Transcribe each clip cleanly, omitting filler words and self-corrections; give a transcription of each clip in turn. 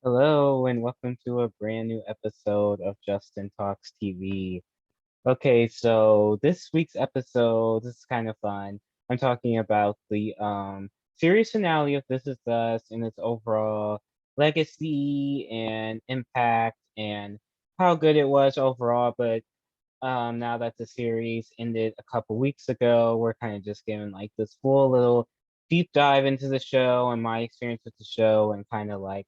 Hello and welcome to a brand new episode of Justin Talks TV. Okay, so this week's episode, this is kind of fun. I'm talking about the series finale of This Is Us and its overall legacy and impact and how good it was overall. But now that the series ended a couple weeks ago, we're kind of just giving like this full little deep dive into the show and my experience with the show and kind of like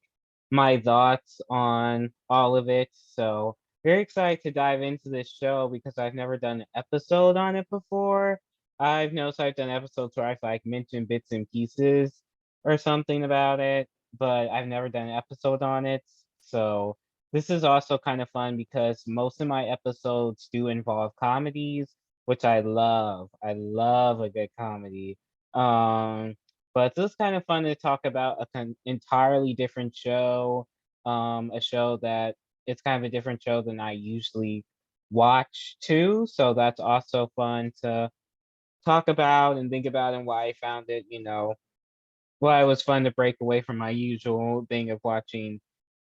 my thoughts on all of it. So very excited to dive into this show because I've never done an episode on it before. I've noticed I've done episodes where I've like mentioned bits and pieces or something about it, but I've never done an episode on it. So this is also kind of fun because most of my episodes do involve comedies, which I love. I love a good comedy. Um, but this is kind of fun to talk about entirely different show, a show that it's kind of a different show than I usually watch too. So that's also fun to talk about and think about and why I found it, why it was fun to break away from my usual thing of watching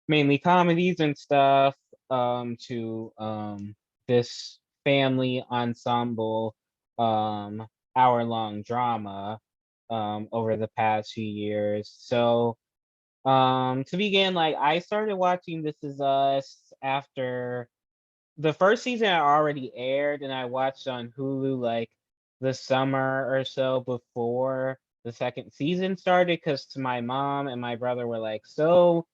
mainly comedies and stuff to this family ensemble um hour-long drama over the past few years. So to begin, like I started watching This Is Us after the first season had already aired, and I watched on Hulu like the summer or so before the second season started because my mom and my brother were like so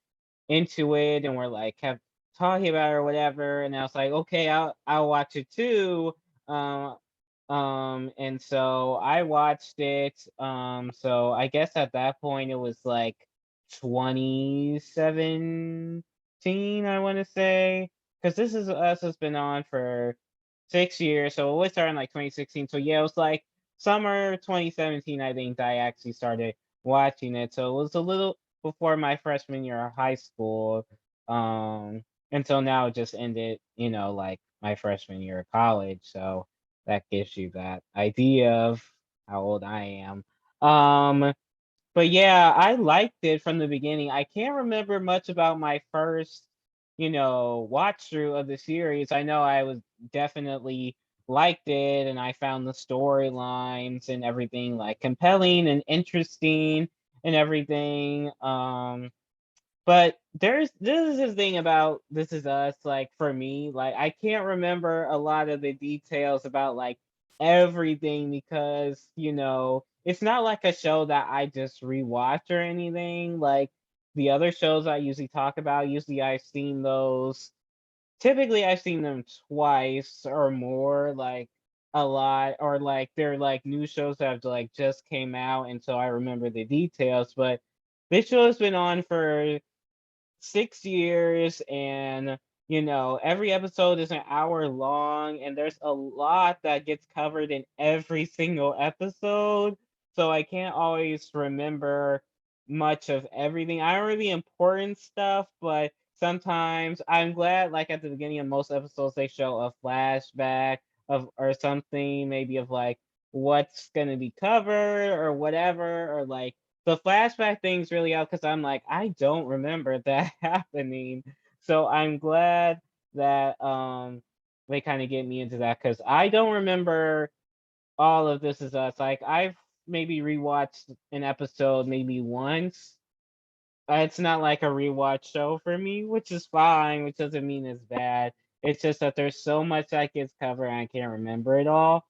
into it and were like kept talking about it or whatever, and I was like, okay, I'll watch it too. Um and so I watched it. So I guess at that point it was like 2017, I want to say, because This Is Us has been on for 6 years, so it was started in like 2016. So yeah, it was like summer 2017, I think, that I actually started watching it. So it was a little before my freshman year of high school. Um, until now it just ended, like my freshman year of college. So that gives you that idea of how old I am. Um, but yeah, I liked it from the beginning. I can't remember much about my first, watch through of the series. I know I was definitely liked it and I found the storylines and everything like compelling and interesting and everything. But this is the thing about This Is Us, like for me, like I can't remember a lot of the details about like everything because, it's not like a show that I just rewatch or anything. Like the other shows I usually talk about, usually I've seen those. Typically I've seen them twice or more, like a lot, or like they're like new shows that have like just came out and so I remember the details. But this show has been on for 6 years and every episode is an hour long and there's a lot that gets covered in every single episode, so I can't always remember much of everything. I remember the important stuff, but sometimes I'm glad like at the beginning of most episodes they show a flashback of or something, maybe of like what's going to be covered or whatever, or like the flashback thing's really out because I'm like, I don't remember that happening. So I'm glad that they kind of get me into that because I don't remember all of This Is Us. Like I've maybe rewatched an episode maybe once. It's not like a rewatch show for me, which is fine, which doesn't mean it's bad. It's just that there's so much that gets covered and I can't remember it all.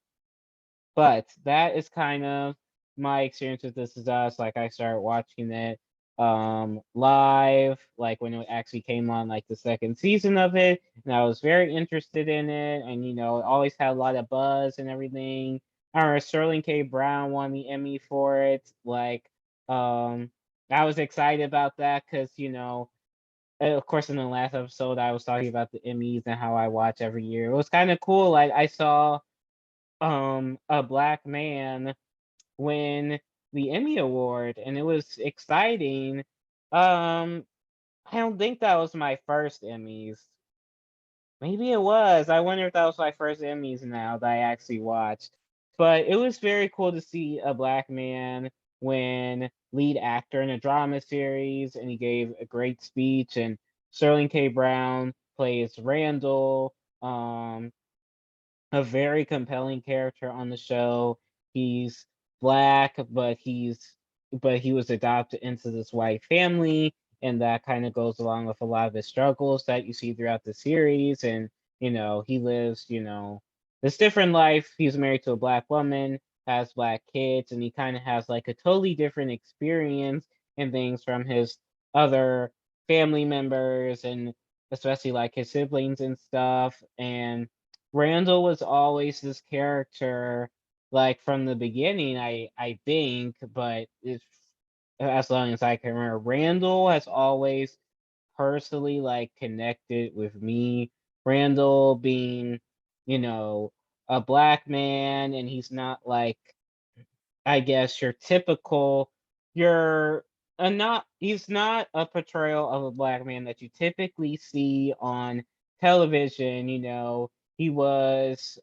But that is kind of my experience with This Is Us. Like I started watching it live, like when it actually came on like the second season of it, and I was very interested in it, and it always had a lot of buzz and everything. I remember Sterling K. Brown won the Emmy for it. Like I was excited about that because of course in the last episode I was talking about the Emmys and how I watch every year. It was kind of cool. Like I saw a black man win the Emmy Award, and it was exciting. Um, I don't think that was my first Emmys. Maybe it was. I wonder if that was my first Emmys now that I actually watched. But it was very cool to see a black man when lead actor in a drama series, and he gave a great speech. And Sterling K. Brown plays Randall, a very compelling character on the show. He's black, but he was adopted into this white family, and that kind of goes along with a lot of the struggles that you see throughout the series. And he lives, this different life. He's married to a black woman, has black kids, and he kind of has like a totally different experience and things from his other family members, and especially like his siblings and stuff. And Randall was always this character, like from the beginning, I think, but it's as long as I can remember, Randall has always personally like connected with me. Randall being, you know, a black man, and he's not like, I guess, your typical, you're not he's not a portrayal of a black man that you typically see on television. He was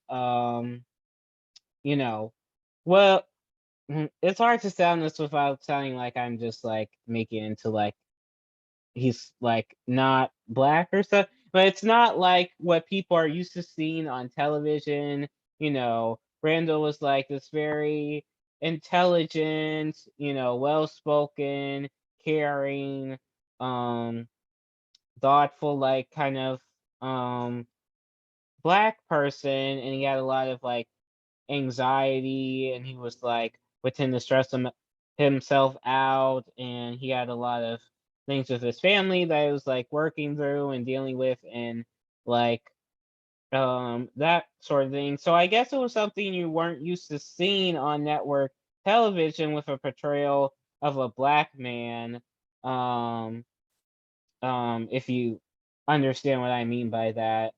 you know well, it's hard to sound this without sounding like I'm just like making it into like he's like not black or stuff, but it's not like what people are used to seeing on television. Randall was like this very intelligent, well spoken, caring, um, thoughtful, like kind of um black person, and he had a lot of like anxiety, and he was like would tend to stress himself out, and he had a lot of things with his family that he was like working through and dealing with, and like that sort of thing. So I guess it was something you weren't used to seeing on network television, with a portrayal of a black man. um if you understand what I mean by that.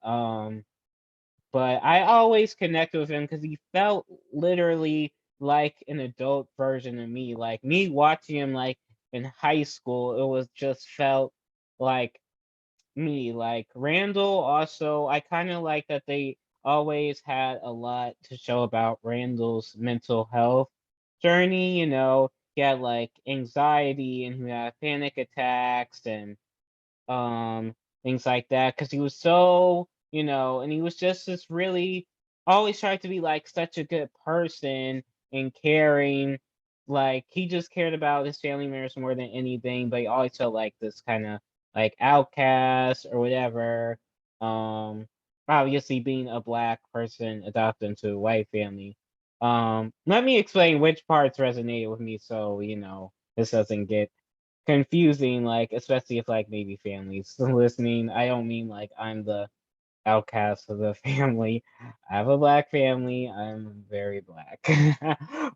But I always connected with him because he felt literally like an adult version of me. Like me watching him like in high school, it was just felt like me. Like Randall also, I kind of like that they always had a lot to show about Randall's mental health journey. He had like anxiety, and he had panic attacks, and um, things like that. Because he was so, and he was just this really always tried to be like such a good person and caring. Like he just cared about his family members more than anything, but he always felt like this kind of like outcast or whatever. Um, Obviously being a black person adopted into a white family. Let me explain which parts resonated with me, so this doesn't get confusing, like especially if like maybe families listening. I don't mean like I'm the outcast of the family. I have a black family. I'm very black.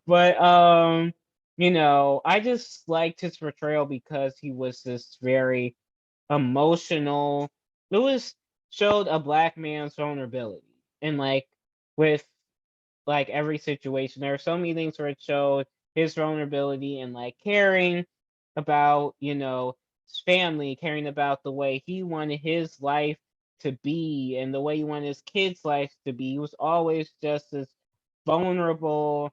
But I just liked his portrayal because he was this very emotional. It was showed a black man's vulnerability, and like with like every situation. There are so many things where it showed his vulnerability and like caring about, his family, caring about the way he wanted his life to be and the way he wanted his kids' life to be. He was always just this vulnerable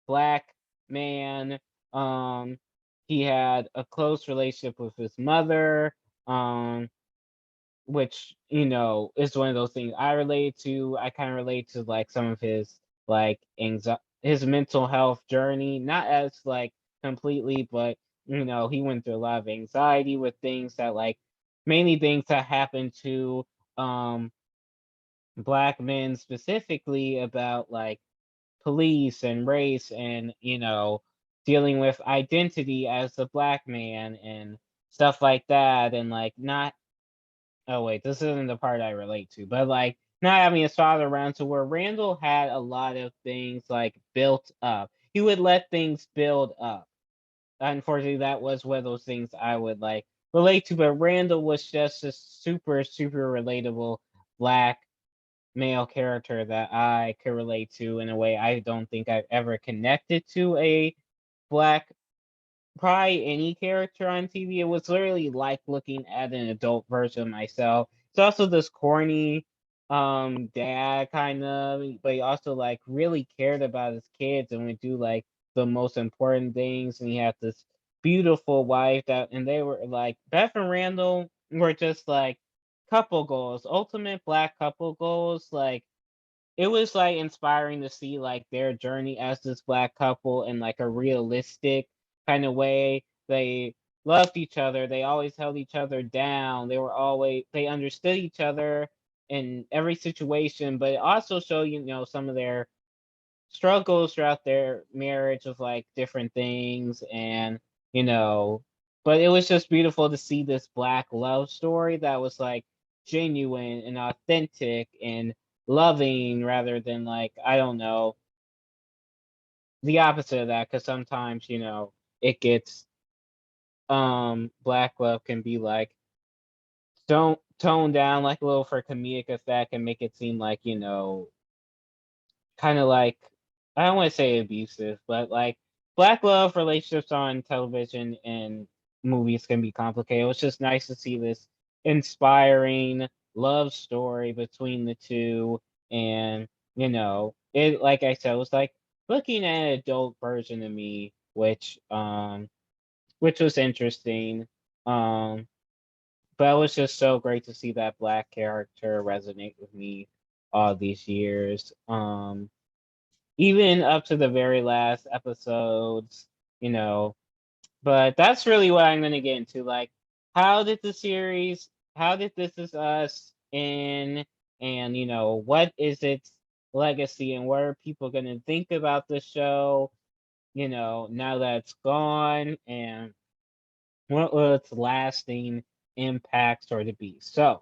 black man. Um, he had a close relationship with his mother. Which is one of those things I relate to. I kind of relate to like some of his like his mental health journey, not as like completely, but he went through a lot of anxiety with things that like mainly things that happened to um black men, specifically about like police and race, and dealing with identity as a black man and stuff like that, and like not. Oh wait, this isn't the part I relate to, but like not having his father around, to where Randall had a lot of things like built up. He would let things build up. Unfortunately, that was one of those things I would like relate to, but Randall was just a super, super relatable black male character that I could relate to in a way I don't think I've ever connected to a black, probably any character on TV. It was literally like looking at an adult version of myself. It's also this corny dad kind of, but he also like really cared about his kids and would do like the most important things, and he had this beautiful wife that, and they were like Beth and Randall were just like couple goals, ultimate black couple goals. Like it was like inspiring to see like their journey as this black couple in like a realistic kind of way. They loved each other. They always held each other down. They understood each other in every situation, but it also showed, some of their struggles throughout their marriage of like different things, and you know but it was just beautiful to see this black love story that was like genuine and authentic and loving, rather than like, I don't know, the opposite of that, because sometimes it gets black love can be like don't tone down like a little for comedic effect and make it seem like kind of like, I don't want to say abusive, but like black love relationships on television and movies can be complicated. It was just nice to see this inspiring love story between the two, and it, like I said, was like looking at an adult version of me, which was interesting. Um, but it was just so great to see that black character resonate with me all these years. Even up to the very last episodes, you know. But that's really what I'm gonna get into. Like, how did This Is Us end, and what is its legacy, and what are people gonna think about the show, now that it's gone, and what will its lasting impact sort of be? So,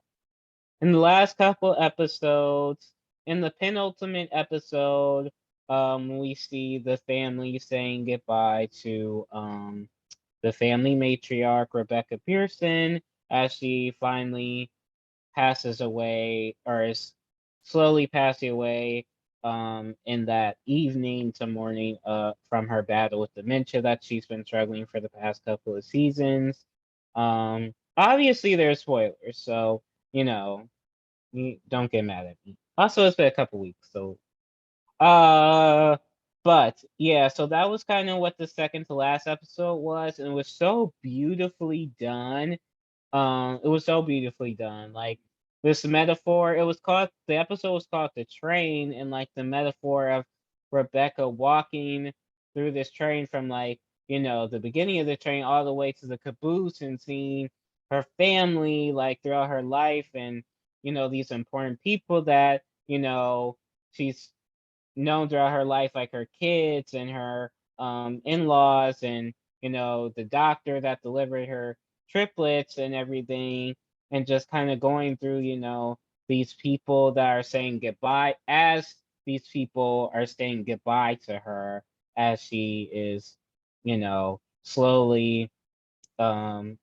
in the last couple episodes, in the penultimate episode, we see the family saying goodbye to the family matriarch, Rebecca Pearson, as she finally passes away, or is slowly passing away in that evening to morning from her battle with dementia that she's been struggling for the past couple of seasons. Obviously, there's spoilers, so you know don't get mad at me. Also, it's been a couple weeks, so uh, but yeah, so that was kind of what the second to last episode was, and it was so beautifully done. It was so beautifully done. Like this metaphor, the episode was called The Train, and like the metaphor of Rebecca walking through this train from like, the beginning of the train all the way to the caboose, and seeing her family like throughout her life, and these important people that, she's known throughout her life, like her kids and her in-laws, and the doctor that delivered her triplets and everything, and just kind of going through these people that are saying goodbye, as these people are saying goodbye to her, as she is slowly um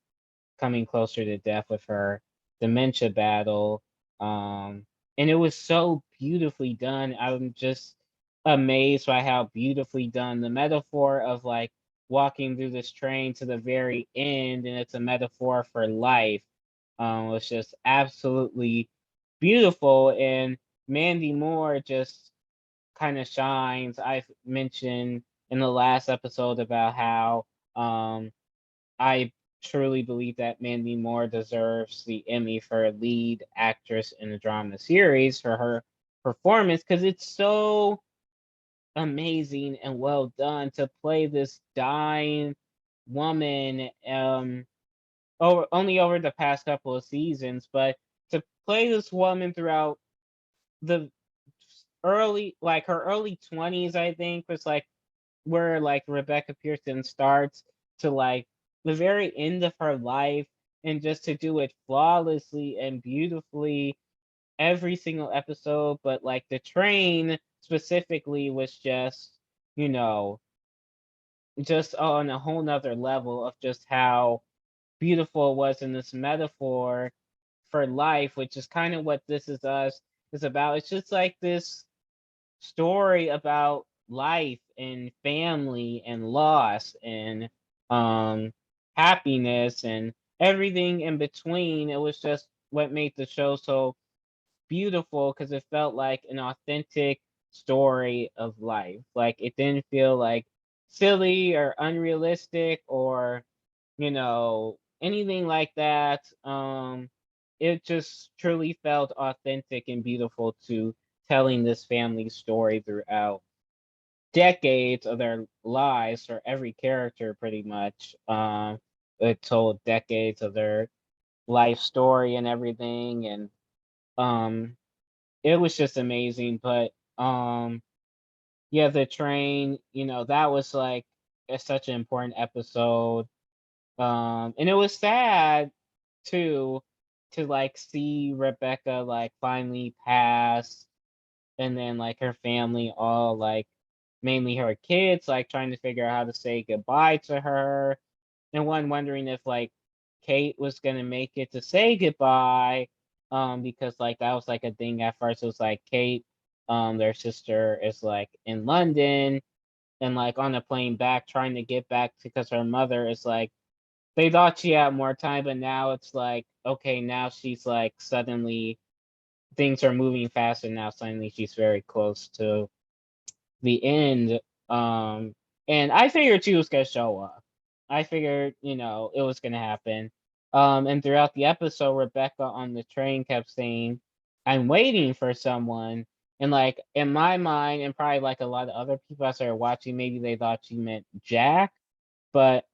coming closer to death with her dementia battle. And it was so beautifully done. I'm just amazed by how beautifully done the metaphor of like walking through this train to the very end, and it's a metaphor for life. Was just absolutely beautiful, and Mandy Moore just kind of shines. I've mentioned in the last episode about how I truly believe that Mandy Moore deserves the Emmy for lead actress in a drama series for her performance, because it's so amazing and well done to play this dying woman only over the past couple of seasons, but to play this woman throughout the her early 20s, I think, was like where like Rebecca Pearson starts, to like the very end of her life, and just to do it flawlessly and beautifully every single episode. But like the train specifically was just, you know, just on a whole nother level of just how beautiful it was in this metaphor for life, which is kind of what This Is Us is about. It's just like this story about life and family and loss and um happiness and everything in between. It was just what made the show so beautiful, because it felt like an authentic story of life. Like it didn't feel like silly or unrealistic or anything like that. It just truly felt authentic and beautiful to telling this family story throughout decades of their lives for every character pretty much. It told decades of their life story and everything, and um it was just amazing. But yeah, the train, that was like such an important episode. And it was sad too to like see Rebecca like finally pass, and then like her family all like mainly her kids like trying to figure out how to say goodbye to her, and one wondering if like Kate was gonna make it to say goodbye, because like that was like a thing at first. It was like Kate, their sister is like in London and like on a plane back trying to get back because her mother is like, they thought she had more time, but now it's like, okay, now she's like suddenly things are moving faster now. Suddenly she's very close to the end. Um, and I figured she was gonna show up. I figured, it was gonna happen. And throughout the episode, Rebecca on the train kept saying, "I'm waiting for someone." And like in my mind, and probably like a lot of other people I started watching, maybe they thought she meant Jack, but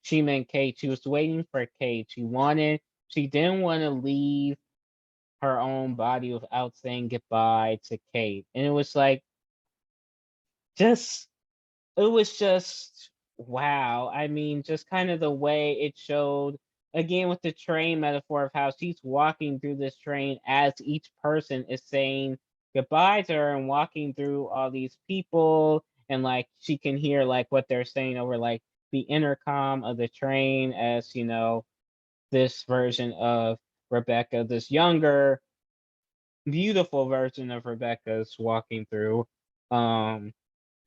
she meant Kate. She was waiting for Kate. She didn't want to leave her own body without saying goodbye to Kate. And just it was just wow. I mean, just kind of the way it showed again with the train metaphor of how she's walking through this train as each person is saying goodbye to her and walking through all these people, and like she can hear like what they're saying over like the intercom of the train as this version of Rebecca, this younger, beautiful version of Rebecca's walking through um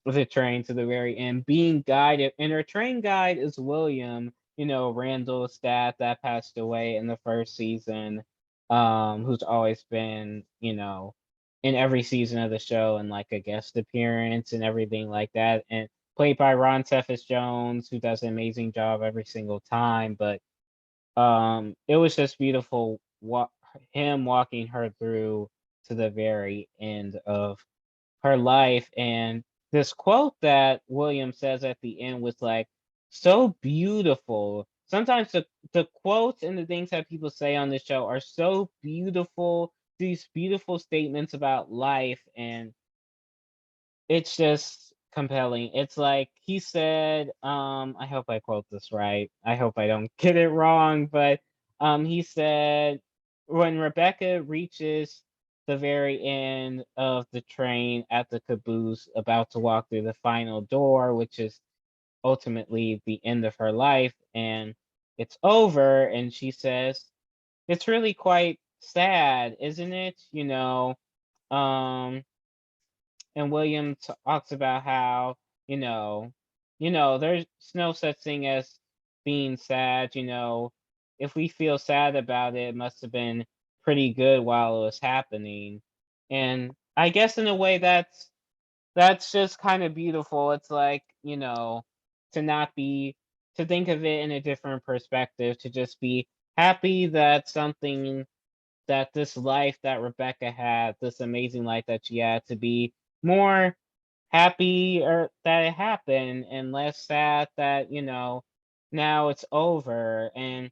the train to the very end, being guided, and her train guide is William, Randall's dad that passed away in the first season, who's always been, in every season of the show and like a guest appearance and everything like that, and played by Ron Cephas Jones, who does an amazing job every single time. But it was just beautiful him walking her through to the very end of her life. And this quote that William says at the end was like so beautiful. Sometimes the quotes and the things that people say on the show are so beautiful, these beautiful statements about life, and it's just compelling. It's like he said, I hope I quote this right. I hope I don't get it wrong, but he said when Rebecca reaches the very end of the train at the caboose, about to walk through the final door, which is ultimately the end of her life, and it's over, and she says, "It's really quite sad, isn't it?" Um and William talks about how you know, there's no such thing as being sad. If we feel sad about it, it must have been pretty good while it was happening. And I guess in a way that's just kind of beautiful. It's like to not be to think of it in a different perspective, to just be happy that something that this life that Rebecca had, this amazing life that she had, to be more happy or that it happened and less sad that, now it's over. And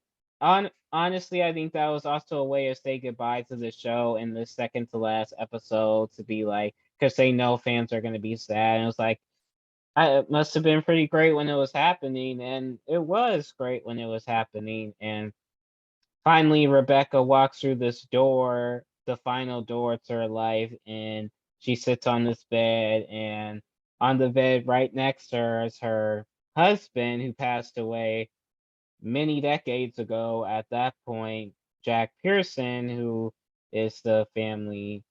honestly, I think that was also a way of say goodbye to the show in the second to last episode, to be like, because they know fans are going to be sad. And it was like, it must have been pretty great when it was happening. And it was great when it was happening. And finally, Rebecca walks through this door, the final door to her life, and she sits on this bed. And on the bed right next to her is her husband, who passed away many decades ago at that point, Jack Pearson, who is the family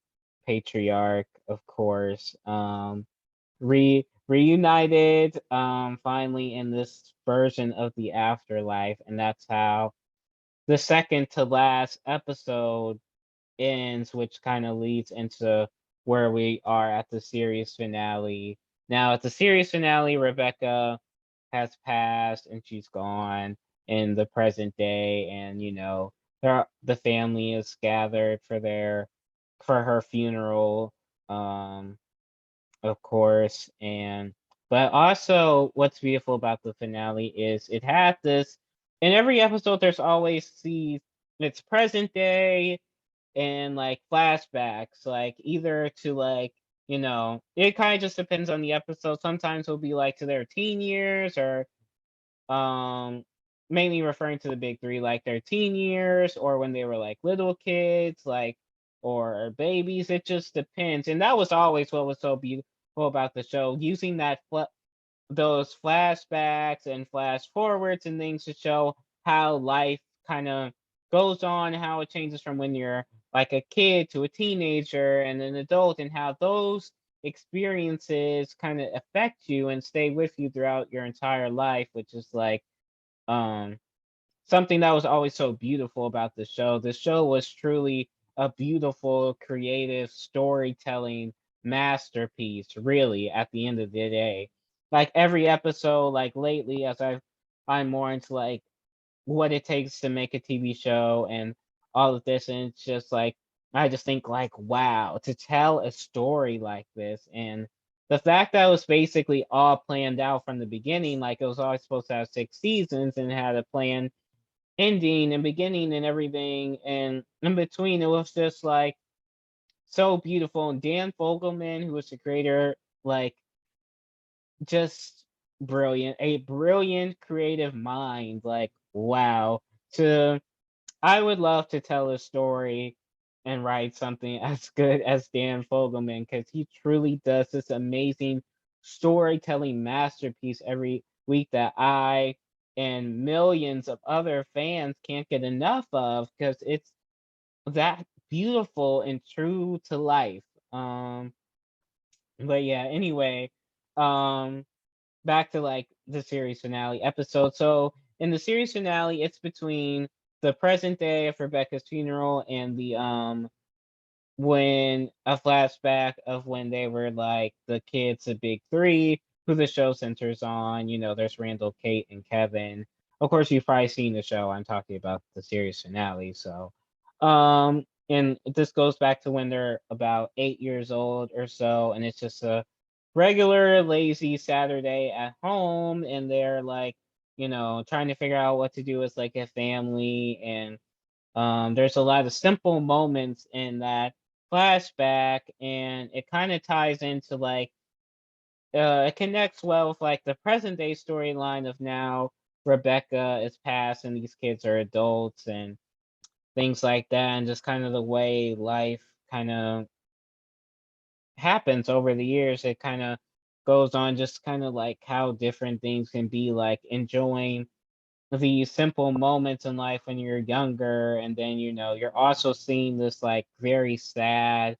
patriarch, of course. Reunited finally in this version of the afterlife, and that's how the second to last episode ends, which kind of leads into where we are at the series finale Now at the series finale, Rebecca has passed and she's gone in the present day, and the family is gathered for her funeral, um, of course. And but also what's beautiful about the finale is it had this in every episode there's always it's present day and like flashbacks, like either to like, it kind of just depends on the episode. Sometimes it'll be like to their teen years or um mainly referring to the big three, like their teen years or when they were like little kids, like or babies. It just depends. And that was always what was so beautiful about the show, using those flashbacks and flash forwards and things to show how life kind of goes on, how it changes from when you're like a kid to a teenager and an adult, and how those experiences kind of affect you and stay with you throughout your entire life, which is like um something that was always so beautiful about the show. The show was truly a beautiful, creative storytelling masterpiece, really, at the end of the day. Like every episode, like lately, I'm more into like what it takes to make a TV show and all of this, and it's just like I just think like, wow, to tell a story like this, and the fact that it was basically all planned out from the beginning, like it was always supposed to have 6 seasons and had a plan ending and beginning and everything, and in between it was just like so beautiful. And Dan Fogelman, who was the creator, like just brilliant, a brilliant creative mind. Like wow, to I would love to tell a story and write something as good as Dan Fogelman, because he truly does this amazing storytelling masterpiece every week that I and millions of other fans can't get enough of, because it's that beautiful and true to life. But yeah, anyway, um, back to like the series finale episode. So in the series finale, it's between the present day of Rebecca's funeral and the when a flashback of when they were like the kids of Big Three, who the show centers on. There's Randall, Kate, and Kevin. Of course, you've probably seen the show. I'm talking about the series finale. So, and this goes back to when they're about 8 years old or so, and it's just a regular lazy Saturday at home, and they're like, trying to figure out what to do as like a family. And there's a lot of simple moments in that flashback, and it kind of ties into like it connects well with like the present day storyline of now Rebecca is past and these kids are adults and things like that, and just kind of the way life kind of happens over the years. It kind of goes on, just kind of like how different things can be, like enjoying these simple moments in life when you're younger, and then you're also seeing this like very sad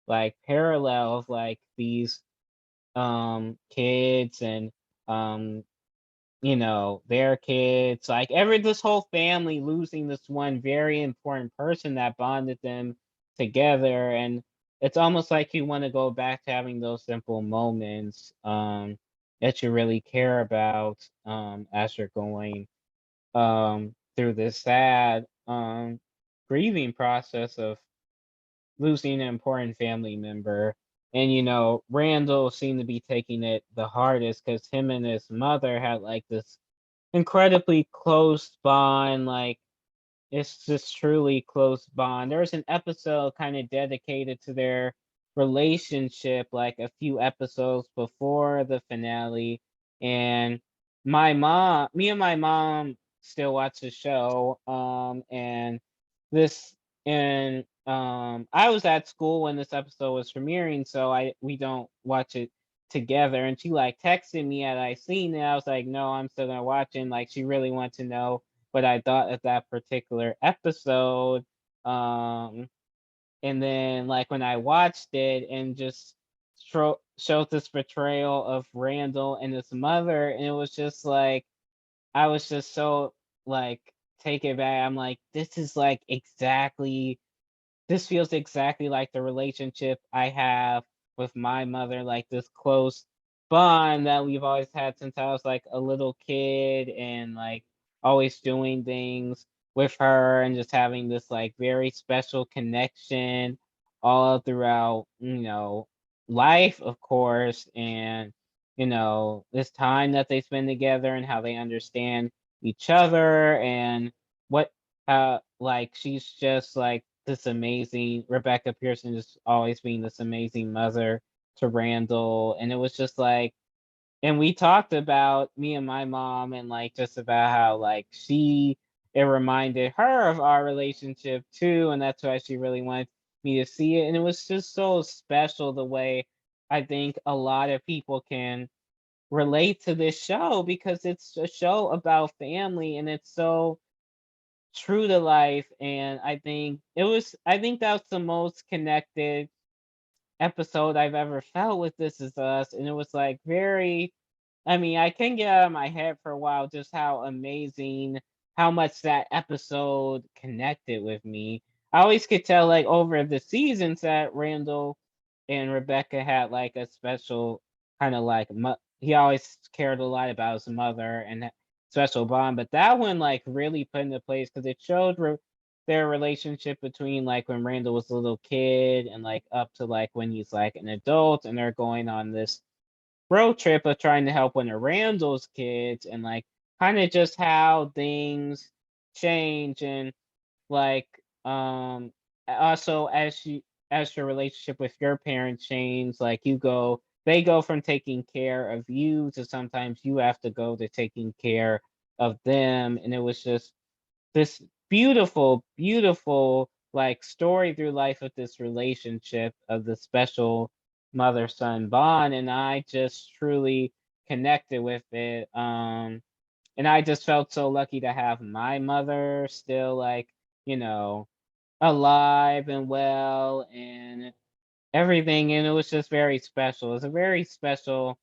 like parallel of like these kids and um their kids, like every this whole family losing this one very important person that bonded them together. And it's almost like you want to go back to having those simple moments that you really care about as you're going through this sad grieving process of losing an important family member. And Randall seemed to be taking it the hardest because him and his mother had like this incredibly close bond. Like it's just truly close bond. There was an episode kind of dedicated to their relationship, like a few episodes before the finale. And me and my mom still watch the show. And this, and I was at school when this episode was premiering, so we don't watch it together. And she like texted me and I seen it. I was like, no, I'm still gonna watch it. And like she really wanted to know what I thought of that particular episode. Um, and then like when I watched it and just showed this portrayal of Randall and his mother, and it was just like I was just so like taken back. I'm like, this is like exactly this feels exactly like the relationship I have with my mother, like this close bond that we've always had since I was like a little kid, and like always doing things with her and just having this like very special connection all throughout, life, of course, and this time that they spend together and how they understand each other, and what like she's just like this amazing Rebecca Pearson, just always being this amazing mother to Randall. And it was just like, and we talked about, me and my mom, and like just about how like it reminded her of our relationship too, and that's why she really wanted me to see it. And it was just so special the way I think a lot of people can relate to this show, because it's a show about family and it's so true to life. And I think that's the most connected episode I've ever felt with This Is Us. And it was like very, I mean, I can get out of my head for a while just how amazing, how much that episode connected with me. I always could tell, like, over the seasons, that Randall and Rebecca had like a special kind of like, he always cared a lot about his mother and that special bond. But that one like really put into place, because it showed their relationship between like when Randall was a little kid and like up to like when he's like an adult, and they're going on this road trip of trying to help one of Randall's kids, and like kind of just how things change. And like also as your relationship with your parents change, like they go from taking care of you to sometimes you have to go to taking care of them. And it was just this beautiful, beautiful like story through life of this relationship of the special mother son bond. And I just truly connected with it. And I just felt so lucky to have my mother still like, you know, alive and well and everything. And it was just very special. It was a very special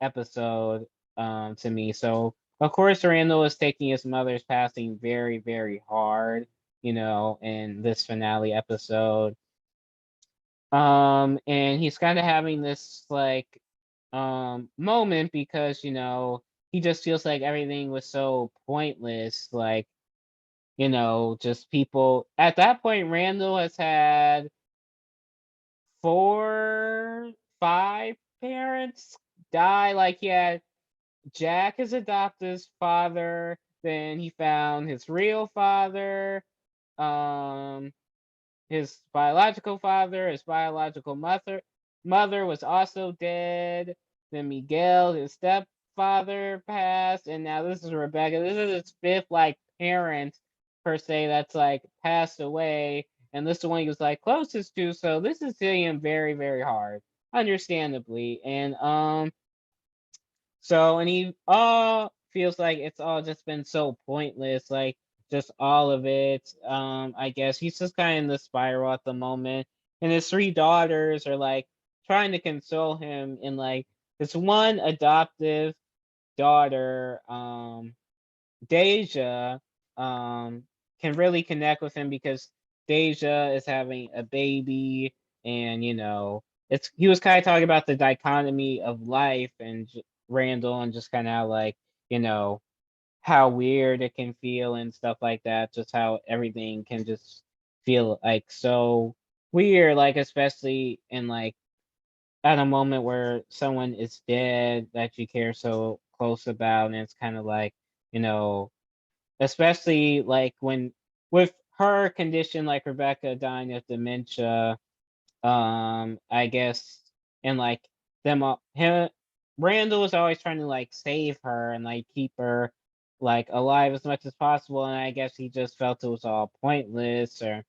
episode to me. So of course Randall is taking his mother's passing very, very hard, in this finale episode. And he's kind of having this like moment, because he just feels like everything was so pointless. Like, just people at that point. Randall has had 4, 5 parents die. Like, he had Jack, his adoptive father, then he found his real father, um, his biological father, his biological mother was also dead. Then Miguel, his stepfather, passed, and now this is Rebecca. This is his fifth like parent per se that's like passed away, and this is the one he was like closest to. So this is hitting him very, very hard, understandably. And and he feels like it's all just been so pointless, like just all of it. I guess he's just kind of in the spiral at the moment. And his three daughters are like trying to console him, and like this one adoptive daughter, Deja, um, can really connect with him, because Deja is having a baby. And it's he was kind of talking about the dichotomy of life and Randall, and just kind of like you know how weird it can feel and stuff like that. Just how everything can just feel like so weird, like especially in like at a moment where someone is dead that you care so close about. And it's kind of like you know especially like when with her condition, like Rebecca dying of dementia, I guess. And like him, Randall was always trying to like save her and like keep her like alive as much as possible. And I guess he just felt it was all pointless, or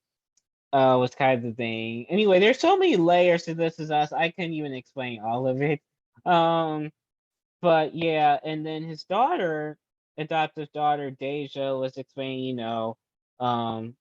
was kind of the thing. Anyway, there's so many layers to This Is Us, I couldn't even explain all of it. um but yeah. And then his daughter, adoptive daughter Deja, was explaining, um,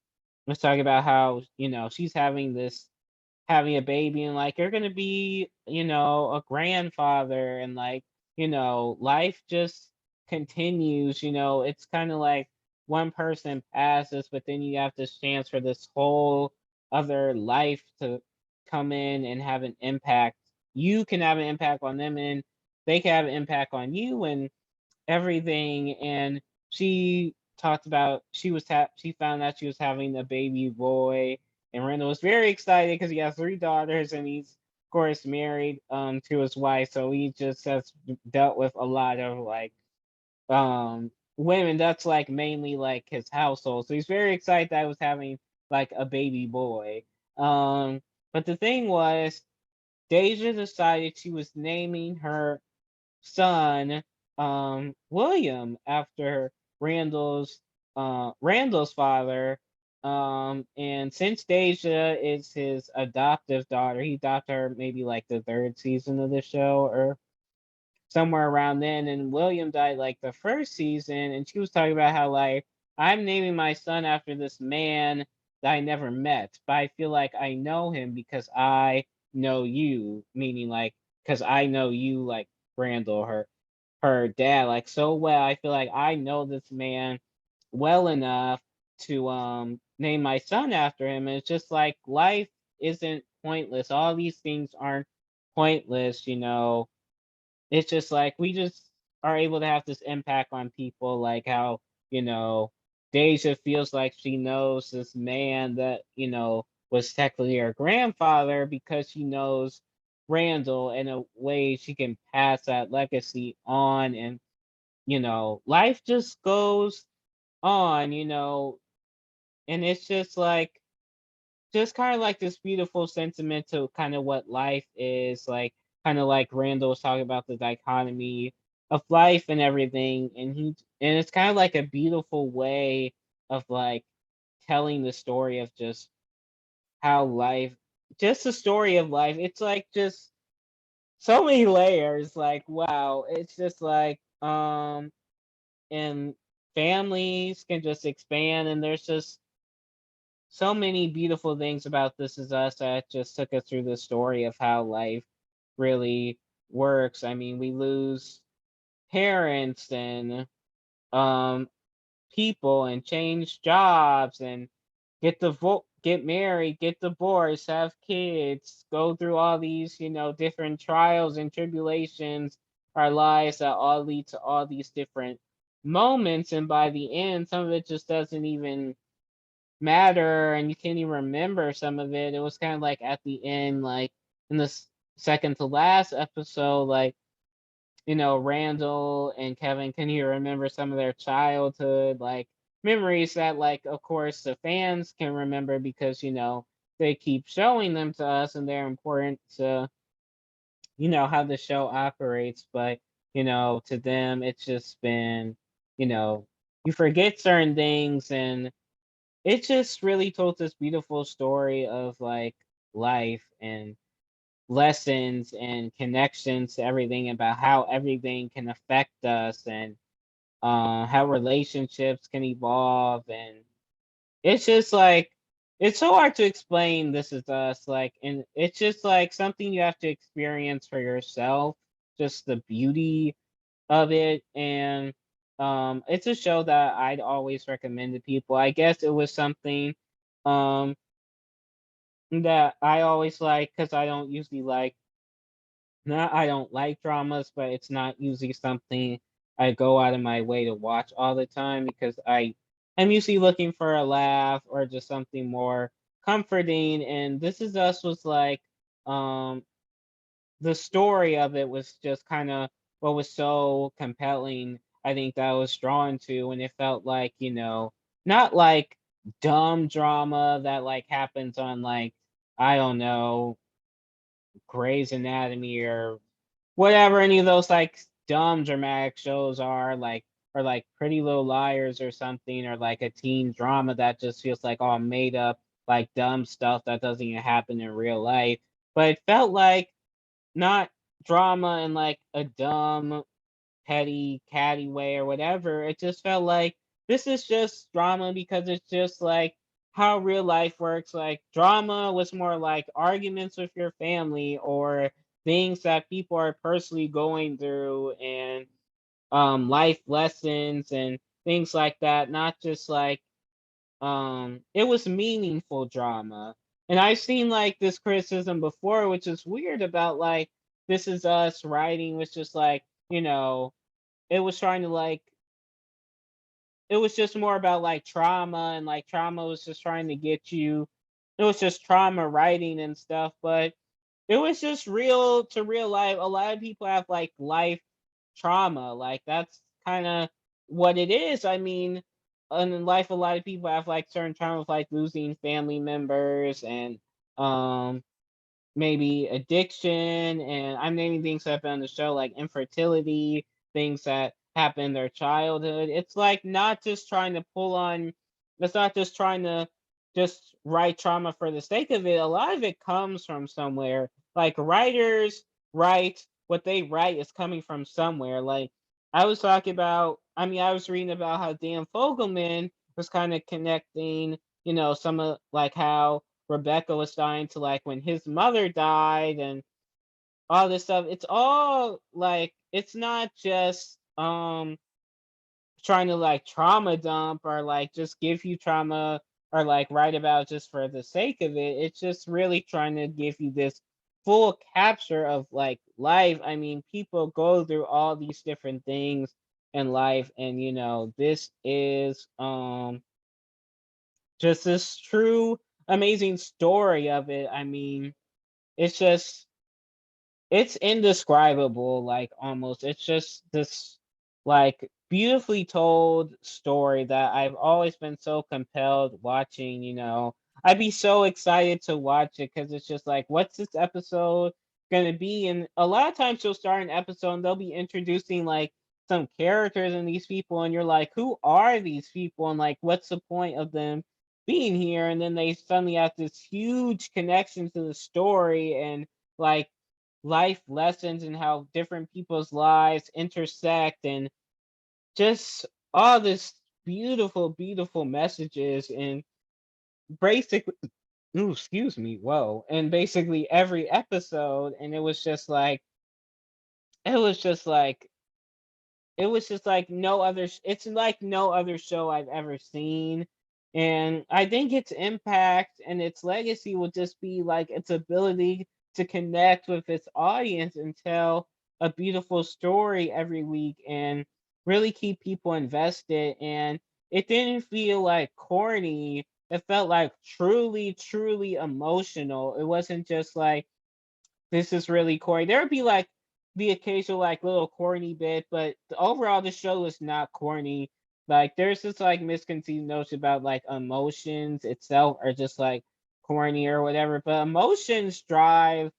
was talking about how, she's having a baby, and like you're gonna be, a grandfather, and like, life just continues. It's kind of like one person passes, but then you have this chance for this whole other life to come in and have an impact. You can have an impact on them, and they can have an impact on you and everything. And she talked about she found out she was having a baby boy, and Randall was very excited because he has three daughters and he's of course married to his wife, so he just has dealt with a lot of like women. That's like mainly like his household, so he's very excited that I was having like a baby boy. But the thing was, Deja decided she was naming her son, William, after Randall's father. And since Deja is his adoptive daughter, he adopted her maybe like the third season of the show or somewhere around then. And William died like the first season, and she was talking about how like I'm naming my son after this man that I never met, but I feel like I know him because I know you, meaning like because I know you, like Randall, her dad, like so well. I feel like I know this man well enough to name my son after him. And it's just like life isn't pointless. All these things aren't pointless, you know. It's just like we just are able to have this impact on people, like how, you know, Deja feels like she knows this man that, you know, was technically her grandfather because she knows Randall. In a way she can pass that legacy on. And, you know, life just goes on, you know, and it's just kind of like this beautiful sentiment to kind of what life is like, kind of like Randall was talking about the dichotomy of life and everything. And it's kind of like a beautiful way of like telling the story of just how life, just the story of life. It's like just so many layers, like wow. It's just like and families can just expand, and there's just so many beautiful things about This Is Us that just took us through the story of how life really works. I mean, we lose parents and um people and change jobs and get married, get divorced, have kids, go through all these, you know, different trials and tribulations, our lives that all lead to all these different moments. And by the end, some of it just doesn't even matter and you can't even remember some of it. It was kind of like at the end, like in the second to last episode, like, you know, Randall and Kevin can you remember some of their childhood, like memories that, like, of course, the fans can remember because, you know, they keep showing them to us and they're important to, you know, how the show operates. But, you know, to them, it's just been, you know, you forget certain things. And it just really told this beautiful story of like life and lessons and connections to everything about how everything can affect us and how relationships can evolve. And it's just like it's so hard to explain This Is Us, like, and it's just like something you have to experience for yourself, just the beauty of it. And it's a show that I'd always recommend to people. I guess it was something um that I always like because I don't usually like, not I don't like dramas, but it's not usually something I go out of my way to watch all the time because I'm usually looking for a laugh or just something more comforting. And This Is Us was like um the story of it was just kind of what was so compelling. I think that I was drawn to, and it felt like, you know, not like dumb drama that like happens on like, I don't know, Grey's Anatomy or whatever any of those like dumb dramatic shows are, like, or like Pretty Little Liars or something, or like a teen drama that just feels like all made up, like dumb stuff that doesn't even happen in real life. But it felt like not drama in like a dumb, petty, catty way or whatever. It just felt like this is just drama because it's just like how real life works. Like drama was more like arguments with your family or things that people are personally going through, and life lessons and things like that. Not just like it was meaningful drama. And I've seen like this criticism before, which is weird about like This Is Us writing was just like, you know, it was trying to like it was just more about like trauma, and like trauma was just trying to get you, it was just trauma writing and stuff, but it was just real to real life. A lot of people have like life trauma. Like that's kind of what it is. I mean, in life, a lot of people have like certain traumas, like losing family members and um maybe addiction. And I'm naming things that happen on the show, like infertility, things that happen in their childhood. It's like not just trying to pull on. It's not just trying to just write trauma for the sake of it. A lot of it comes from somewhere. Like writers write what they write is coming from somewhere. Like I was talking about, I mean, I was reading about how Dan Fogelman was kind of connecting, some of like how Rebecca was dying to like when his mother died and all this stuff. It's all like it's not just trying to like trauma dump or like just give you trauma or like write about just for the sake of it. It's just really trying to give you this full capture of like life. I mean, people go through all these different things in life, and this is just this true amazing story of it. I mean, it's just it's indescribable, like, almost. It's just this, like, beautifully told story that I've always been so compelled watching, I'd be so excited to watch it because it's just like, "What's this episode gonna be?" And a lot of times you'll start an episode and they'll be introducing, like, some characters and these people, and you're like, "Who are these people?" And, like, "What's the point of them being here?" And then they suddenly have this huge connection to the story and, like, life lessons and how different people's lives intersect and just all this beautiful, beautiful messages and basically, ooh, excuse me, whoa, and basically every episode, and it was just like it was just like no other it's like no other show I've ever seen. And I think its impact and its legacy will just be like its ability to connect with its audience and tell a beautiful story every week and really keep people invested. And it didn't feel like corny. It felt like truly, truly emotional. It wasn't just like this is really corny. There would be like the occasional like little corny bit, but overall the show is not corny. Like there's this like misconceived notion about like emotions itself are just like corny or whatever, but emotions drive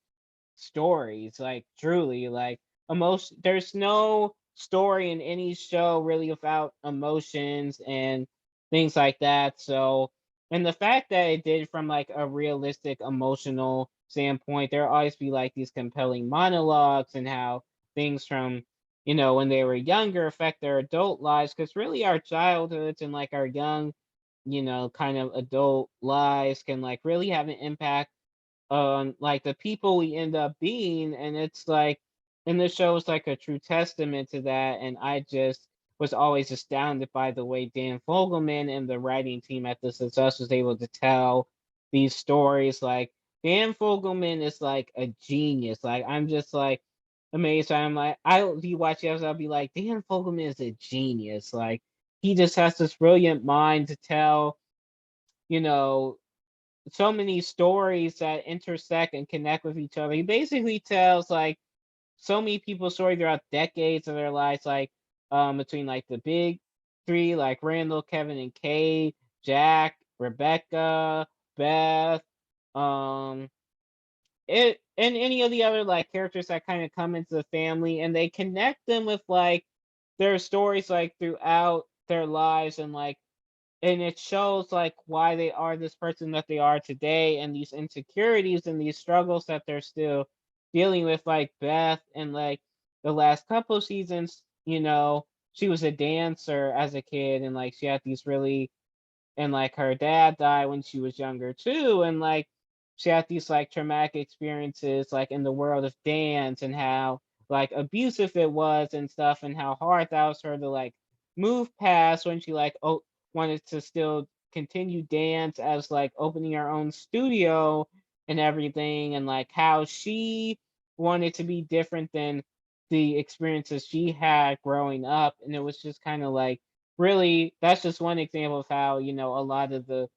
stories, like truly, like emotion. There's no story in any show really without emotions and things like that. So, and the fact that it did from like a realistic emotional standpoint, there'll always be like these compelling monologues and how things from when they were younger affect their adult lives, because really our childhoods and like our young kind of adult lives can like really have an impact on like the people we end up being. And it's like, and this show is like a true testament to that. And I just was always astounded by the way Dan Fogelman and the writing team at This Is Us was able to tell these stories. Like Dan Fogelman is like a genius. Like I'm just like amazed. I'm like, I'll be watching episodes, I'll be like, Dan Fogelman is a genius. Like he just has this brilliant mind to tell, you know, so many stories that intersect and connect with each other. He basically tells like so many people's story throughout decades of their lives, like between like the big three, like Randall, Kevin, and Kate, Jack, Rebecca, Beth, um, it and any of the other like characters that kind of come into the family, and they connect them with like their stories like throughout their lives, and it shows like why they are this person that they are today, and these insecurities and these struggles that they're still dealing with. Like Beth and like the last couple seasons, she was a dancer as a kid, and like she had these really, and like her dad died when she was younger too, and like she had these like traumatic experiences like in the world of dance, and how like abusive it was and stuff, and how hard that was for her to like move past when she like wanted to still continue dance as like opening her own studio and everything. And like how she wanted to be different than the experiences she had growing up. And it was just kind of like, really, that's just one example of how, a lot of the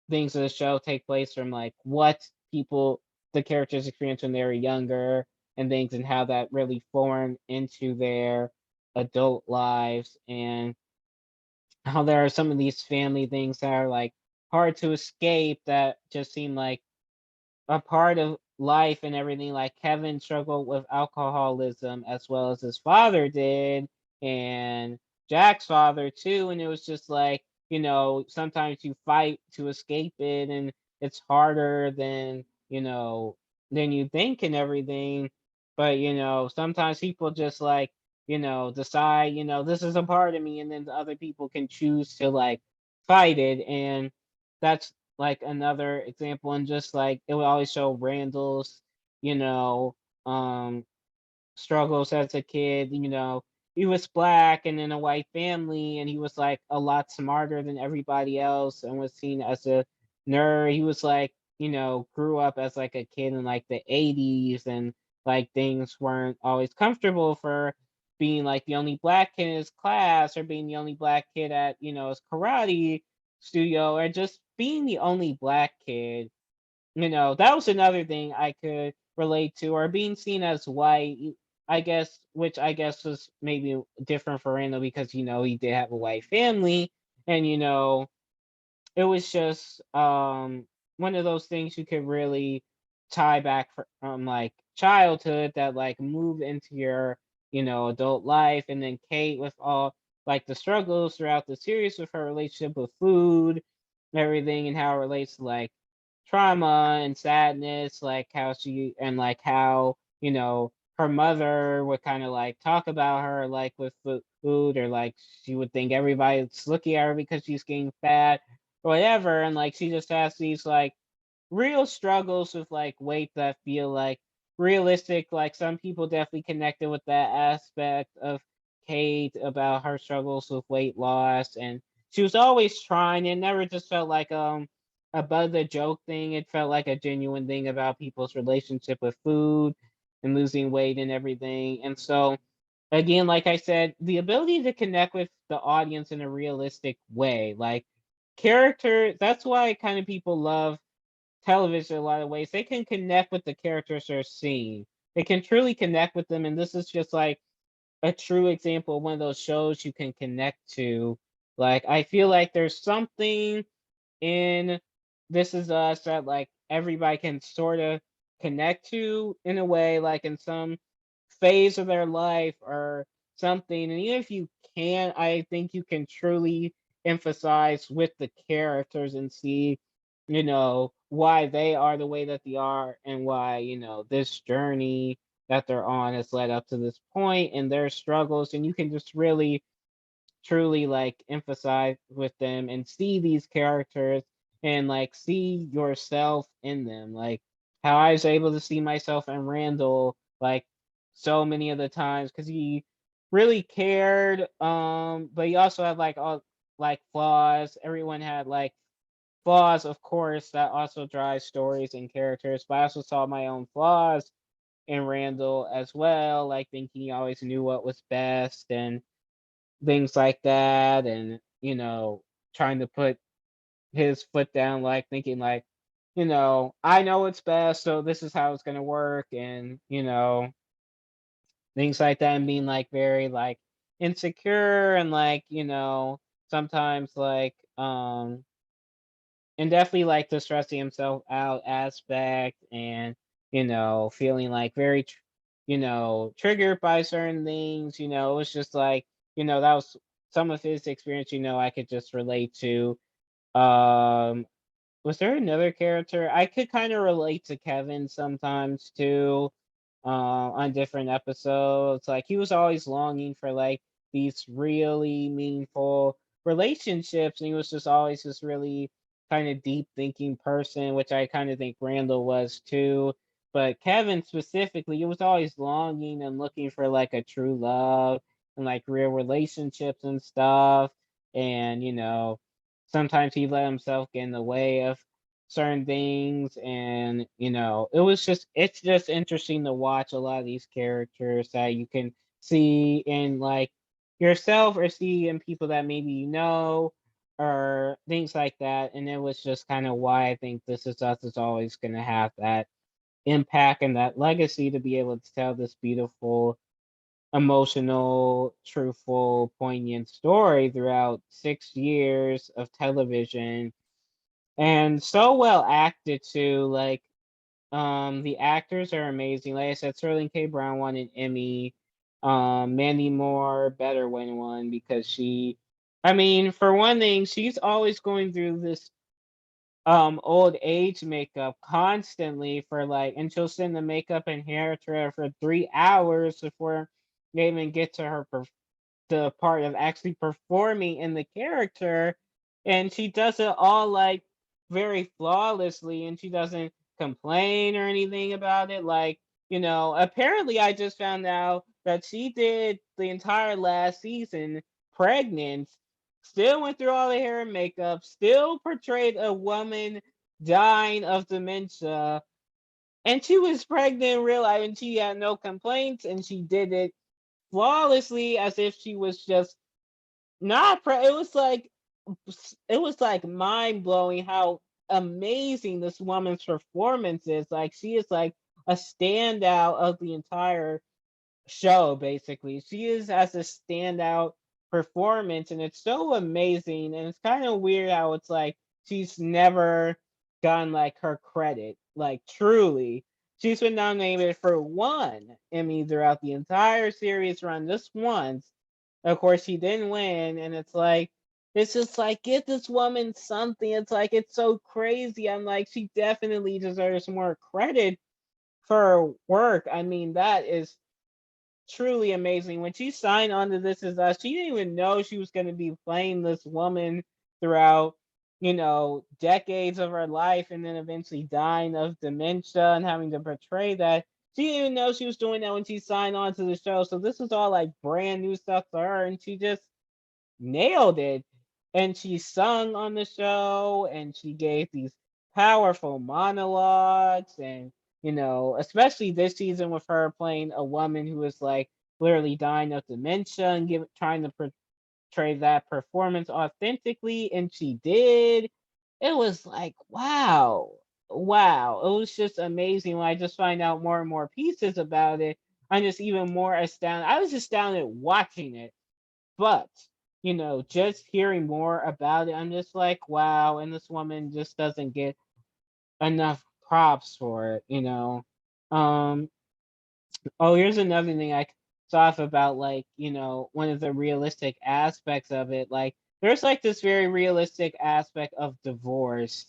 things of the show take place from like what people, the characters experience when they were younger and things, and how that really formed into their adult lives, and how there are some of these family things that are like hard to escape that just seem like a part of life and everything. Like Kevin struggled with alcoholism as well as his father did, and Jack's father too. And it was just like, sometimes you fight to escape it, and it's harder than you think and everything. But sometimes people just like, decide, this is a part of me, and then the other people can choose to like fight it. And that's like another example. And just like it would always show Randall's, you know, um struggles as a kid. He was black and in a white family, and he was like a lot smarter than everybody else and was seen as a nerd. He was like, grew up as like a kid in like the 80s, and like things weren't always comfortable for being like the only black kid in his class, or being the only black kid at, his karate studio, or just being the only black kid. That was another thing I could relate to, or being seen as white, I guess, which I guess was maybe different for Randall because, he did have a white family. And, it was just one of those things you could really tie back from like childhood that like move into your, adult life. And then Kate with all like the struggles throughout the series with her relationship with food and everything, and how it relates to like trauma and sadness, like how she, and like how, her mother would kind of like talk about her like with food, or like she would think everybody's looking at her because she's getting fat or whatever. And like she just has these like real struggles with like weight that feel like realistic. Like some people definitely connected with that aspect of Kate about her struggles with weight loss, and she was always trying. It never just felt like above the joke thing. It felt like a genuine thing about people's relationship with food and losing weight and everything. And so again, like I said, the ability to connect with the audience in a realistic way, like character. That's why kind of people love television a lot of ways. They can connect with the characters they're seeing. They can truly connect with them, and this is just like a true example of one of those shows you can connect to. Like I feel like there's something in This Is Us that like everybody can sort of connect to in a way, like in some phase of their life or something. And even if you can, I think you can truly emphasize with the characters and see, why they are the way that they are, and why, this journey that they're on has led up to this point and their struggles. And you can just really truly like emphasize with them and see these characters and like see yourself in them. Like how I was able to see myself in Randall like so many of the times, because he really cared, but he also had like all like flaws. Everyone had like flaws, of course, that also drives stories and characters, but I also saw my own flaws in Randall as well, like thinking he always knew what was best and things like that. And trying to put his foot down, like thinking like, I know it's best, so this is how it's going to work. And things like that, and being like very like insecure, and like sometimes like and definitely like the stressing himself out aspect. And feeling like very triggered by certain things. It was just like, that was some of his experience. I could just relate to. um was there another character I could kind of relate to? Kevin sometimes too, on different episodes. Like he was always longing for like these really meaningful relationships, and he was just always this really kind of deep thinking person, which I kind of think Randall was too. But Kevin specifically, he was always longing and looking for like a true love and like real relationships and stuff. And sometimes he let himself get in the way of certain things, and it's just interesting to watch a lot of these characters that you can see in like yourself or see in people that maybe you know or things like that. And it was just kind of why I think This Is Us is always going to have that impact and that legacy to be able to tell this beautiful, emotional, truthful, poignant story throughout 6 years of television, and so well acted too. Like, the actors are amazing. Like I said, Sterling K. Brown won an Emmy. Mandy Moore better win one because I mean, for one thing, she's always going through this old age makeup constantly for like, and she'll send the makeup and hair to her for 3 hours before they even get to the part of actually performing in the character, and she does it all like very flawlessly, and she doesn't complain or anything about it. Like, apparently I just found out that she did the entire last season pregnant, still went through all the hair and makeup, still portrayed a woman dying of dementia, and she was pregnant in real life, and she had no complaints, and she did it flawlessly as if she was just not it was like mind blowing how amazing this woman's performance is. Like, she is like a standout of the entire show, basically. She is as a standout performance, and it's so amazing. And it's kind of weird how it's like she's never gotten like her credit. Like, truly, she's been nominated for one Emmy throughout the entire series run, just once. Of course, she didn't win, and it's just like, get this woman something. It's like, it's so crazy. I'm like, she definitely deserves more credit for her work. I mean, that is truly amazing. When she signed on to This Is Us, she didn't even know she was going to be playing this woman throughout, decades of her life, and then eventually dying of dementia and having to portray that. She didn't even know she was doing that when she signed on to the show. So this was all like brand new stuff for her, and she just nailed it. And she sung on the show, and she gave these powerful monologues, and especially this season with her playing a woman who is like literally dying of dementia and trying to portray that performance authentically, and she did. It was like, wow, wow. It was just amazing. When I just find out more and more pieces about it, I'm just even more astounded. I was astounded watching it, but, just hearing more about it, I'm just like, wow, and this woman just doesn't get enough props for it. Um, oh, here's another thing I thought about, like, one of the realistic aspects of it. Like, there's like this very realistic aspect of divorce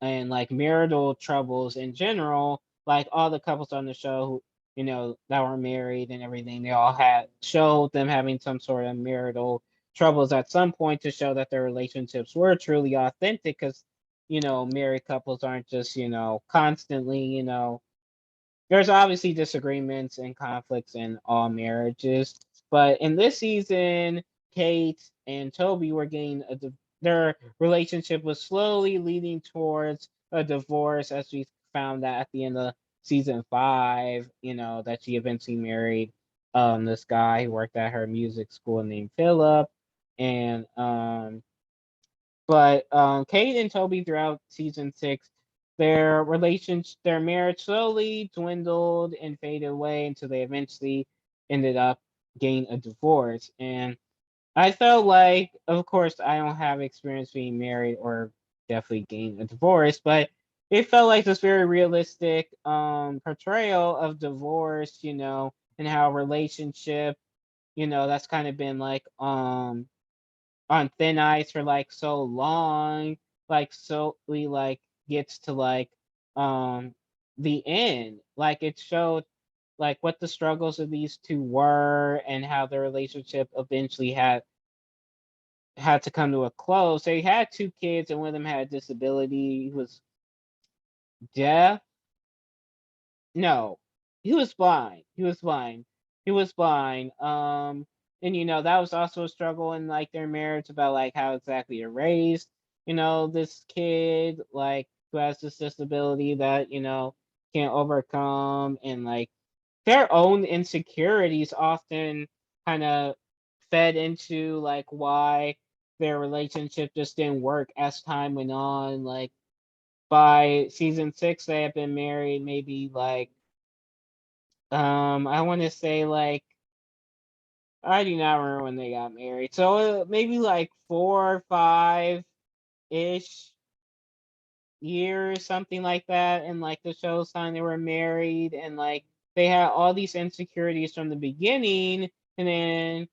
and like marital troubles in general. Like, all the couples on the show who, that were married and everything, they all had showed them having some sort of marital troubles at some point to show that their relationships were truly authentic. Because, married couples aren't just, constantly, there's obviously disagreements and conflicts in all marriages, but in this season, Kate and Toby were their relationship was slowly leading towards a divorce, as we found that at the end of season 5. That she eventually married this guy who worked at her music school named Philip, and but Kate and Toby throughout season 6, their marriage slowly dwindled and faded away until they eventually ended up getting a divorce. And I felt like, of course, I don't have experience being married or definitely getting a divorce, but it felt like this very realistic portrayal of divorce, and how a relationship, that's kind of been like on thin ice for like so long, like so we like gets to like um the end. Like, it showed like what the struggles of these two were and how their relationship eventually had to come to a close. They had 2 kids, and one of them had a disability. He was deaf. No, he was blind. He was blind. He was blind. And that was also a struggle in like their marriage about like how exactly to raise, this kid. Like, who has this disability that, can't overcome, and like their own insecurities often kind of fed into like why their relationship just didn't work as time went on. Like by season 6 they have been married maybe like I want to say like I do not remember when they got married. So maybe like 4 or 5 ish years, something like that. And like the show's time, they were married, and like they had all these insecurities from the beginning, and then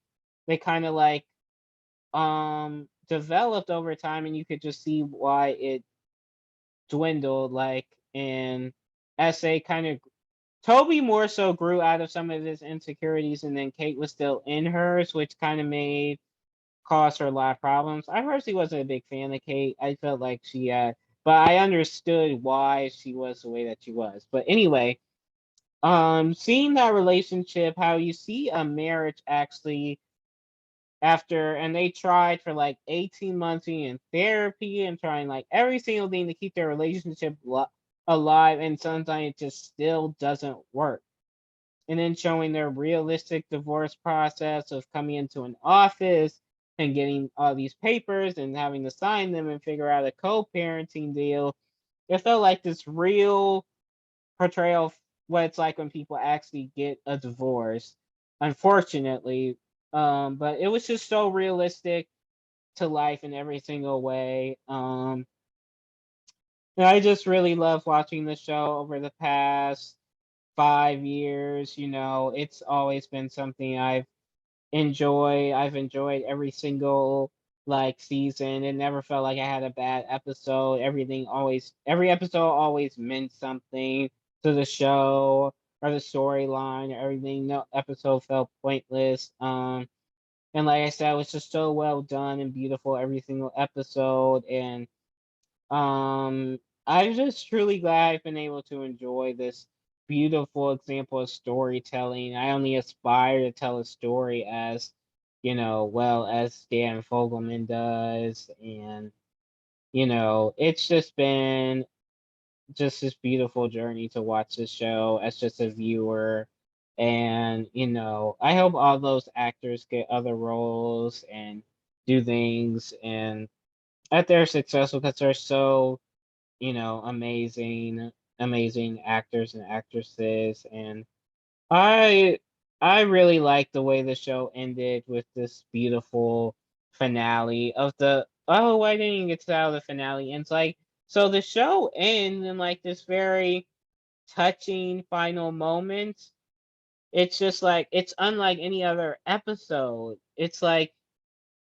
they kind of like developed over time, and you could just see why it dwindled. Like, and as they kind of Toby more so grew out of some of his insecurities, and then Kate was still in hers, which kind of made caused her a lot of problems. I personally wasn't a big fan of Kate. I felt like she but I understood why she was the way that she was. But anyway, seeing that relationship, how you see a marriage actually after, and they tried for like 18 months in therapy and trying like every single thing to keep their relationship alive, and sometimes it just still doesn't work. And then showing their realistic divorce process of coming into an office and getting all these papers and having to sign them and figure out a co-parenting deal. It felt like this real portrayal of what it's like when people actually get a divorce, unfortunately. But it was just so realistic to life in every single way. And I just really love watching the show over the past 5 years. It's always been something I've enjoyed every single like season. It never felt like I had a bad episode. Every episode always meant something to the show or the storyline or everything. No episode felt pointless. And like I said, it was just so well done and beautiful every single episode. And I'm just truly glad I've been able to enjoy this beautiful example of storytelling. I only aspire to tell a story as, well as Dan Fogelman does. And, it's just been just this beautiful journey to watch the show as just a viewer. And, I hope all those actors get other roles and do things and that they're successful because they're so amazing actors and actresses. And I I really like the way the show ended with this beautiful finale of the oh, I didn't even get to how the finale ends. Like, so the show ends in like this very touching final moment. It's just like it's unlike any other episode. It's like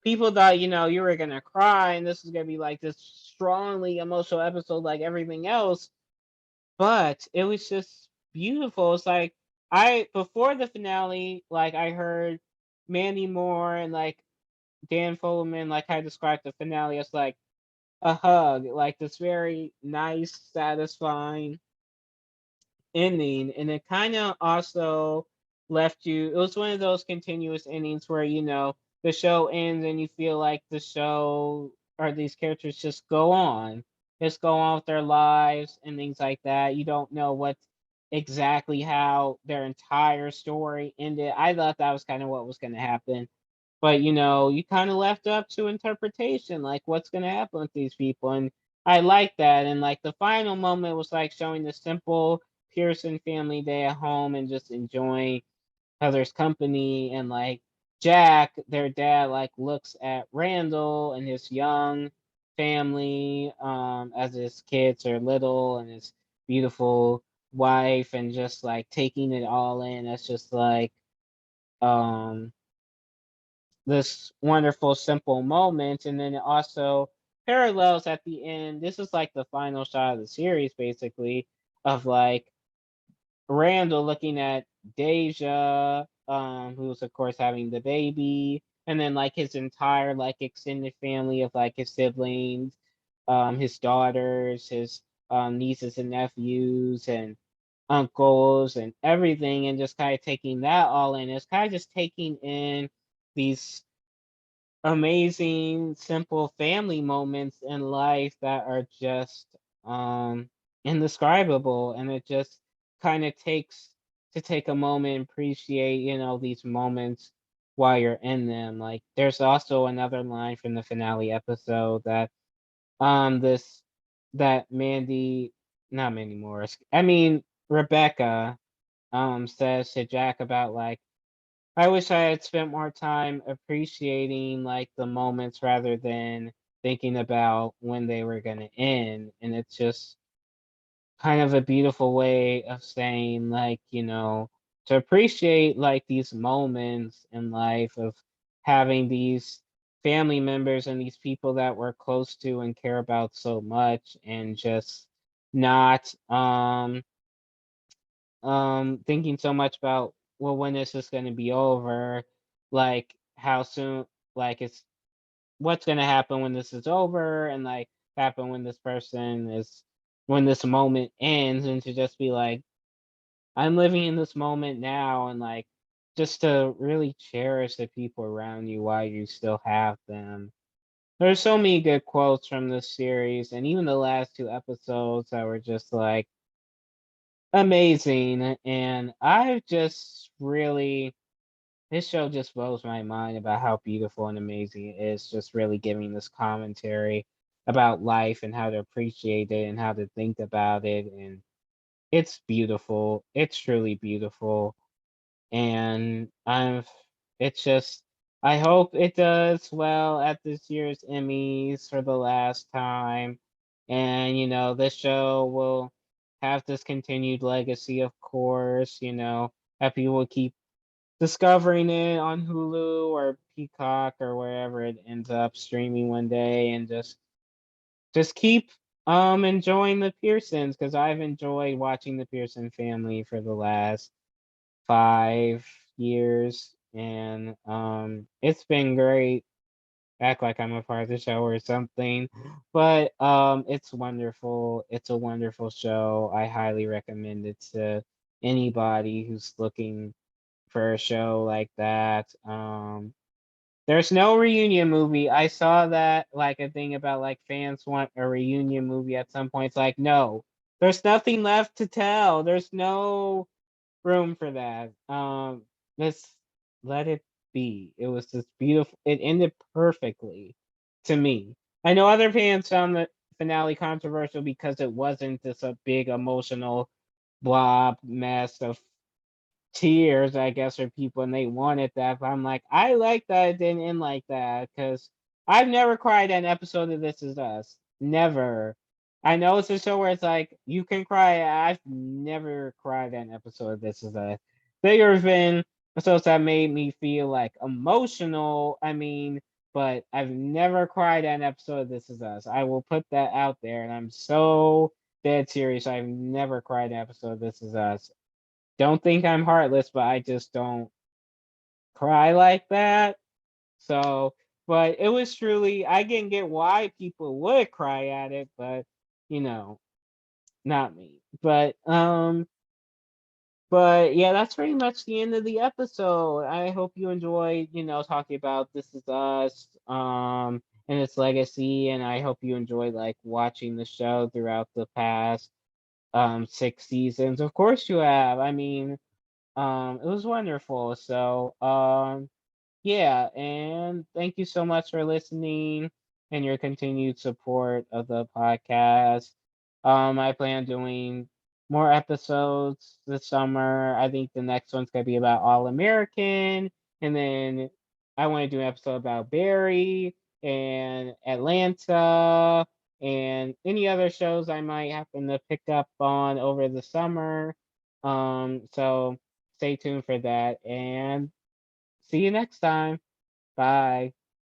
people thought, you were gonna cry and this is gonna be like this strongly emotional episode like everything else, but it was just beautiful. It's like I before the finale, like I heard Mandy Moore and like Dan Fogelman, like I described the finale as like a hug, like this very nice, satisfying ending, and it kind of also left you. It was one of those continuous endings where the show ends and you feel like the show or these characters just go on with their lives and things like that. You don't know what exactly how their entire story ended. I thought that was kind of what was going to happen, but you kind of left up to interpretation, like what's going to happen with these people. And I like that. And like the final moment was like showing the simple Pearson family day at home and just enjoying Heather's company. And like Jack, their dad, like looks at Randall and his young family as his kids are little, and his beautiful wife, and just like taking it all in. It's just like um this wonderful simple moment. And then it also parallels at the end. This is like the final shot of the series basically, of like Randall looking at Deja, who's of course having the baby, and then like his entire like extended family of like his siblings, his daughters, his nieces and nephews, and uncles and everything, and just kind of taking that all in. It's kind of just taking in these amazing, simple family moments in life that are just indescribable, and it just kind of takes to take a moment and appreciate, these moments while you're in them. Like there's also another line from the finale episode that this that Mandy not Mandy Morris, I mean Rebecca says to Jack about like, I wish I had spent more time appreciating like the moments rather than thinking about when they were gonna end. And it's just kind of a beautiful way of saying like, to appreciate like these moments in life of having these family members and these people that we're close to and care about so much, and just not thinking so much about, well, when is this going to be over, like how soon, like it's what's going to happen when this is over, and like happen when this person is, when this moment ends, and to just be like, I'm living in this moment now, and like just to really cherish the people around you while you still have them. There's so many good quotes from this series, and even the last two episodes that were just like amazing. And I've just really, this show just blows my mind about how beautiful and amazing it is, just really giving this commentary about life and how to appreciate it and how to think about it. And it's beautiful. It's truly beautiful. And it's just, I hope it does well at this year's Emmys for the last time. And, this show will have this continued legacy, of course, that people will keep discovering it on Hulu or Peacock or wherever it ends up streaming one day, and just keep enjoying the Pearsons, because I've enjoyed watching the Pearson family for the last 5 years, and it's been great. Act like I'm a part of the show or something. But it's wonderful. It's a wonderful show. I highly recommend it to anybody who's looking for a show like that. There's no reunion movie. I saw that like a thing about like fans want a reunion movie at some point. It's like, no, there's nothing left to tell. There's no room for that. Let's let it be. It was just beautiful. It ended perfectly to me. I know other fans found the finale controversial because it wasn't just a big emotional blob mess of tears, I guess, for people, and they wanted that. But I'm like, I like that it didn't end like that, because I've never cried at an episode of This Is Us. Never. I know it's a show where it's like you can cry. I've never cried at an episode of This Is Us. There have been episodes that made me feel like emotional. I mean, but I've never cried at an episode of This Is Us. I will put that out there, and I'm so dead serious. I've never cried at an episode of This Is Us. Don't think I'm heartless, but I just don't cry like that. So, but it was truly, I can get why people would cry at it, but you know, not me. But yeah, that's pretty much the end of the episode. I hope you enjoyed, talking about This Is Us, and its legacy, and I hope you enjoyed like watching the show throughout the past 6 seasons. Of course you have. I mean, it was wonderful. So, yeah, and thank you so much for listening and your continued support of the podcast. I plan on doing more episodes this summer. I think the next one's gonna be about All American, and then I want to do an episode about Barry and Atlanta and any other shows I might happen to pick up on over the summer. So stay tuned for that, and see you next time. Bye.